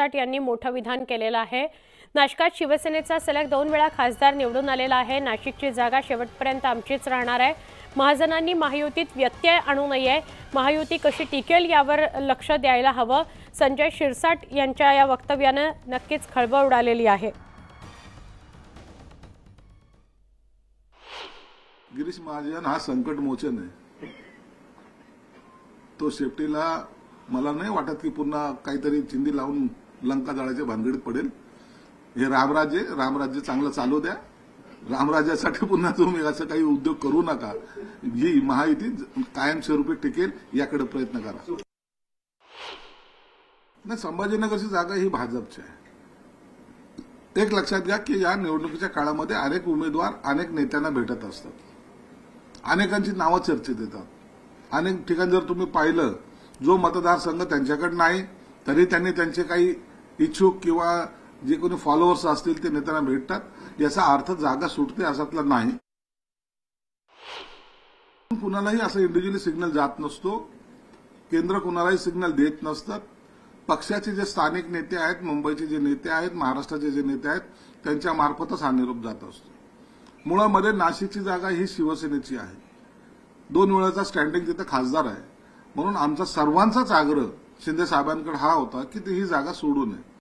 यांनी मोठं विधान केलेलं आहे। नाशिकात शिवसेनेचा सलग 2 वेळा खासदार निवडून आलेला आहे। नाशिकची जागा शेवटपर्यंत आमचीच राहणार आहे। महाजनांनी महायुतीत व्यत्यय आणू नये, महायुती कशी टिकेल यावर लक्ष द्यायला हवं। संजय शिरसाट यांच्या या वक्तव्याने नक्कीच खळबळ उडालेली आहे। गिरीश महाजन हा संकट मोचन आहे। तो शेपटीला मला नाही वाटत की पुन्हा काहीतरी चिंदी लावून लंका जाळाच्या भानगडीत पडेल। हे रामराज्य चांगलं चालू द्या। रामराज्यासाठी पुन्हा तुम्ही असं काही उद्योग करू नका। ही महायुती कायमस्वरूपी टिकेल याकडे प्रयत्न करा। नाही, संभाजीनगरची जागा ही भाजपची आहे। एक लक्षात घ्या की या निवडणुकीच्या काळामध्ये अनेक उमेदवार अनेक नेत्यांना भेटत असतात, अनेकांची नावं चर्चेत येतात। अनेक ठिकाणी जर तुम्ही पाहिलं, जो मतदारसंघ त्यांच्याकडे नाही तरी त्यांनी त्यांचे काही इच्छुक किंवा जे कोणी फॉलोअर्स असतील ते नेत्यांना भेटतात। याचा अर्थ जागा सुटते असातला नाही। कुणालाही असं इंडिव्हिज्युअली सिग्नल जात नसतो, केंद्र कुणालाही सिग्नल देत नसतात। पक्षाचे जे स्थानिक नेते आहेत, मुंबईचे जे नेते आहेत, महाराष्ट्राचे जे नेते आहेत, त्यांच्या मार्फतच हा निरोप जात असतो। मुळामध्ये नाशिकची जागा ही शिवसेनेची आहे। 2 वेळाचा स्टँडिंग तिथे खासदार आहे, म्हणून आमचा सर्वांचाच आग्रह शिंदे साहेबांकडे हा होता की ही जागा सोडू नये।